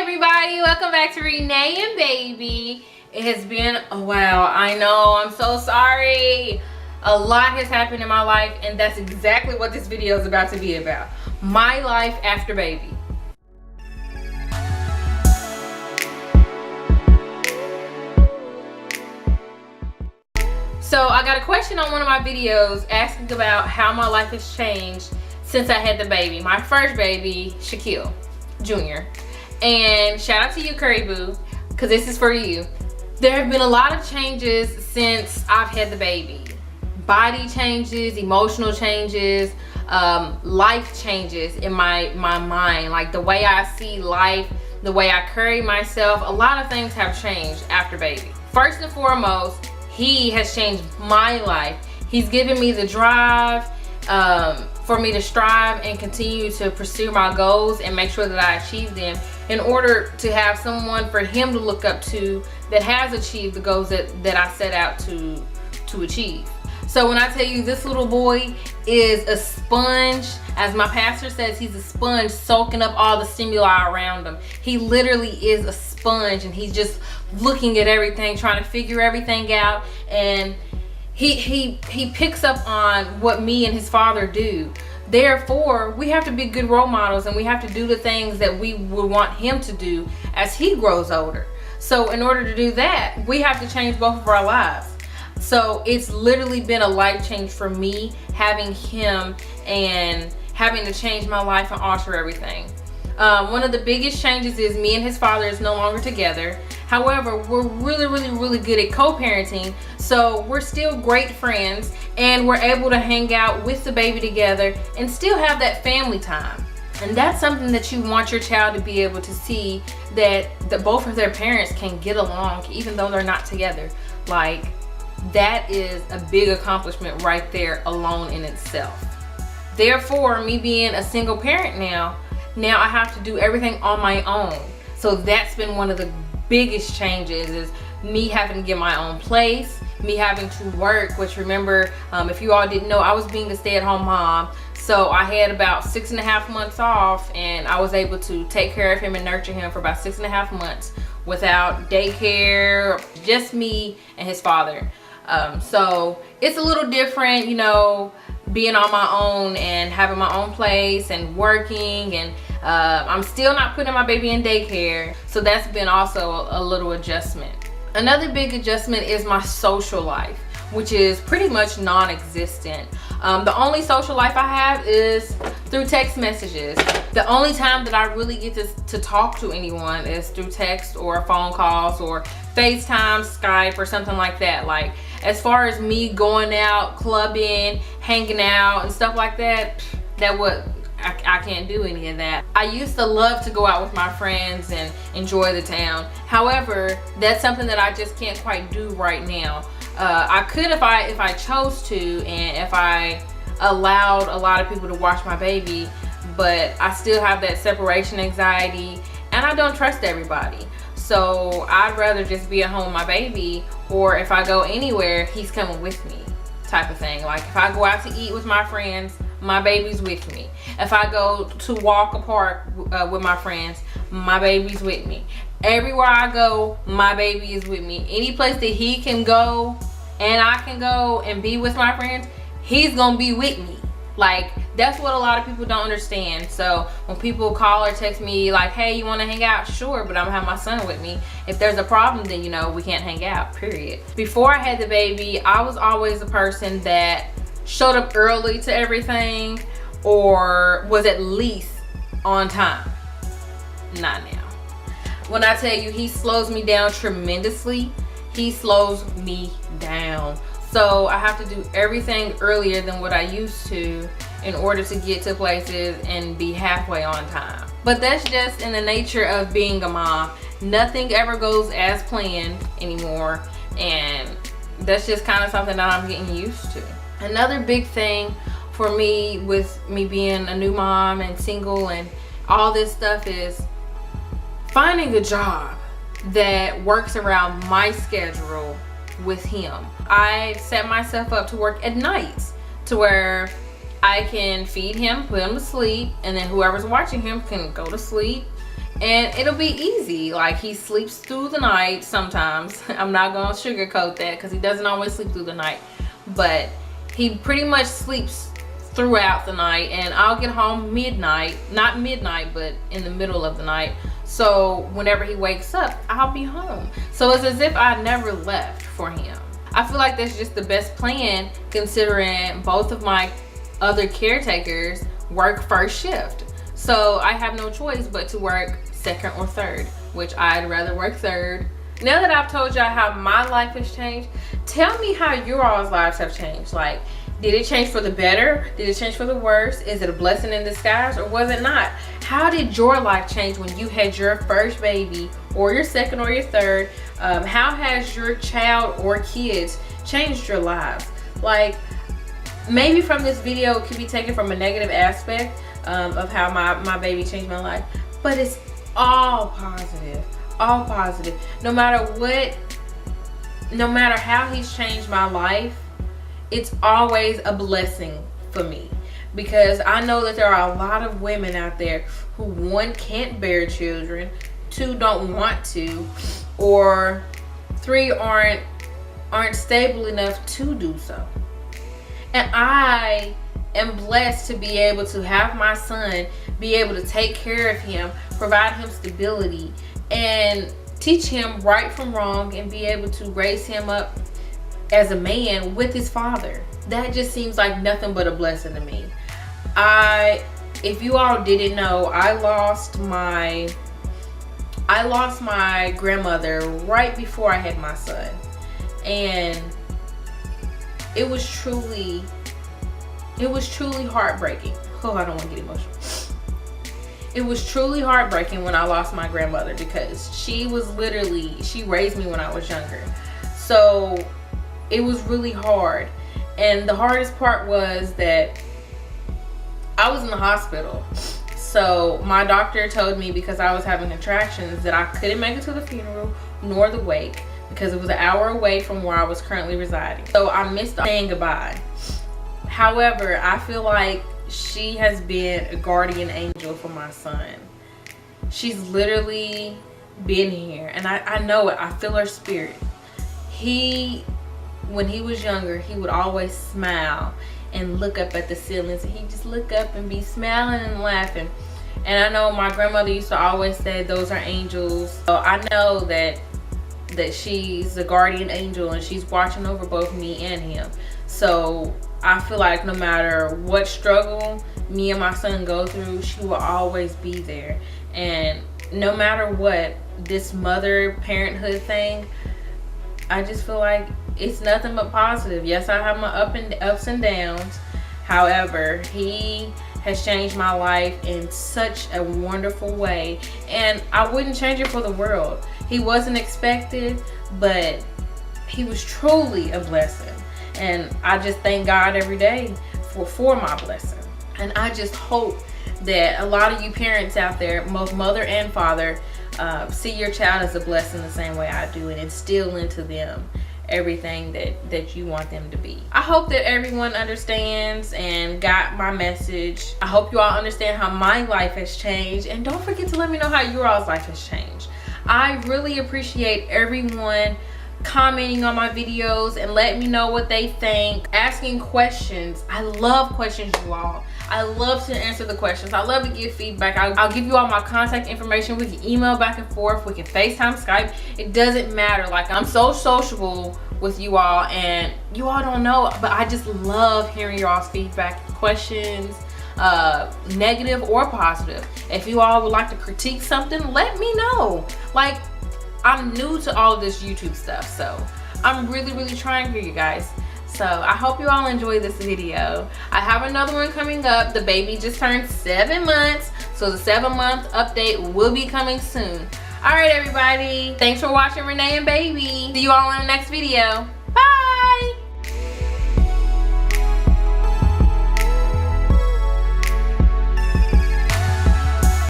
everybody, welcome back to Renee and Baby. It has been a while, I know, I'm so sorry. A lot has happened in my life, and that's exactly what this video is about to be about. My life after baby. So I got a question on one of my videos asking about how my life has changed since I had the baby. My first baby, Shaquille Jr. And shout out to you, Curry Boo, because this is for you. There have been a lot of changes since I've had the baby. Body changes, emotional changes, life changes in my mind. Like the way I see life, the way I carry myself, a lot of things have changed after baby. First and foremost, he has changed my life. He's given me the drive for me to strive and continue to pursue my goals and make sure that I achieve them in order to have someone for him to look up to that has achieved the goals that I set out to achieve. So when I tell you this little boy is a sponge, as my pastor says, he's a sponge soaking up all the stimuli around him. He literally is a sponge, and he's just looking at everything, trying to figure everything out, and he picks up on what me and his father do. Therefore, we have to be good role models, and we have to do the things that we would want him to do as he grows older. So in order to do that, we have to change both of our lives. So it's literally been a life change for me having him and having to change my life and alter everything. One of the biggest changes is me and his father is no longer together. However, we're really good at co-parenting, so we're still great friends, and we're able to hang out with the baby together and still have that family time. And that's something that you want your child to be able to see, that both of their parents can get along even though they're not together. Like, that is a big accomplishment right there alone in itself. Therefore, me being a single parent now I have to do everything on my own. So that's been one of the biggest changes, is me having to get my own place, me having to work, which, remember, if you all didn't know, I was being a stay-at-home mom. So I had about 6.5 months off, and I was able to take care of him and nurture him for about 6.5 months without daycare, just me and his father. So it's a little different, you know, being on my own and having my own place and working, and I'm still not putting my baby in daycare, so that's been also a little adjustment. Another big adjustment is my social life, which is pretty much non-existent. The only social life I have is through text messages. The only time that I really get to talk to anyone is through text or phone calls or FaceTime, Skype, or something like that. Like, as far as me going out, clubbing, hanging out, and stuff like that, I can't do any of that. I used to love to go out with my friends and enjoy the town. However, that's something that I just can't quite do right now. I could if I chose to, and if I allowed a lot of people to watch my baby, but I still have that separation anxiety, and I don't trust everybody. So I'd rather just be at home with my baby, or if I go anywhere, he's coming with me, type of thing. Like, if I go out to eat with my friends, my baby's with me. If I go to walk a park with my friends, my baby's with me. Everywhere I go, my baby is with me. Any place that he can go and I can go and be with my friends, he's gonna be with me. Like, that's what a lot of people don't understand. So when people call or text me like, hey, you want to hang out? Sure, but I'm gonna have my son with me. If there's a problem, then, you know, we can't hang out, period. Before I had the baby, I was always a person that showed up early to everything or was at least on time. Not now. When I tell you, he slows me down tremendously. He slows me down. So I have to do everything earlier than what I used to in order to get to places and be halfway on time. But that's just in the nature of being a mom. Nothing ever goes as planned anymore, and that's just kind of something that I'm getting used to. Another big thing for me with me being a new mom and single and all this stuff is finding a job that works around my schedule with him. I set myself up to work at nights to where I can feed him, put him to sleep, and then whoever's watching him can go to sleep, and it'll be easy. Like, he sleeps through the night sometimes. I'm not gonna sugarcoat that because he doesn't always sleep through the night, but he pretty much sleeps throughout the night, and I'll get home midnight, not midnight, but in the middle of the night. So whenever he wakes up, I'll be home. So it's as if I never left for him. I feel like that's just the best plan, considering both of my other caretakers work first shift. So I have no choice but to work second or third, which I'd rather work third. Now that I've told y'all how my life has changed, tell me how your all's lives have changed. Like, did it change for the better? Did it change for the worse? Is it a blessing in disguise, or was it not? How did your life change when you had your first baby, or your second or your third? How has your child or kids changed your lives? Like, maybe from this video it could be taken from a negative aspect of how my baby changed my life, but it's all positive, all positive. No matter what, no matter how he's changed my life, it's always a blessing for me, because I know that there are a lot of women out there who, one, can't bear children, two, don't want to, or three, aren't stable enough to do so. And I am blessed to be able to have my son, be able to take care of him, provide him stability, and teach him right from wrong, and be able to raise him up as a man with his father. That just seems like nothing but a blessing to me. If you all didn't know, I lost my grandmother right before I had my son, and it was truly heartbreaking. Oh, I don't want to get emotional. It was truly heartbreaking when I lost my grandmother, because she raised me when I was younger. So it was really hard. And the hardest part was that I was in the hospital. So my doctor told me, because I was having contractions, that I couldn't make it to the funeral nor the wake, because it was an hour away from where I was currently residing. So I missed saying goodbye. However, I feel like she has been a guardian angel for my son. She's literally been here, and I know it. I feel her spirit. When he was younger, he would always smile and look up at the ceilings, and he'd just look up and be smiling and laughing. And I know my grandmother used to always say those are angels. So I know that she's a guardian angel, and she's watching over both me and him. So I feel like no matter what struggle me and my son go through, she will always be there. And no matter what, this mother parenthood thing, I just feel like it's nothing but positive. Yes, I have my ups and downs. However, he has changed my life in such a wonderful way, and I wouldn't change it for the world. He wasn't expected, but he was truly a blessing. And I just thank God every day for my blessing. And I just hope that a lot of you parents out there, both mother and father, see your child as a blessing the same way I do, and instill into them everything that you want them to be. I hope that everyone understands and got my message. I hope you all understand how my life has changed, and don't forget to let me know how your all's life has changed. I really appreciate everyone commenting on my videos and letting me know what they think, asking questions. I love questions, you all. I love to answer the questions. I love to give feedback. I'll give you all my contact information. We can email back and forth. We can FaceTime, Skype. It doesn't matter. Like, I'm so sociable with you all, and you all don't know, but I just love hearing your all's feedback, questions, negative or positive. If you all would like to critique something, let me know. Like, I'm new to all of this YouTube stuff, so I'm really trying here, you guys. So I hope you all enjoy this video. I have another one coming up. The baby just turned 7 months, so the 7-month update will be coming soon. All right, everybody, thanks for watching Renee and Baby. See you all in the next video.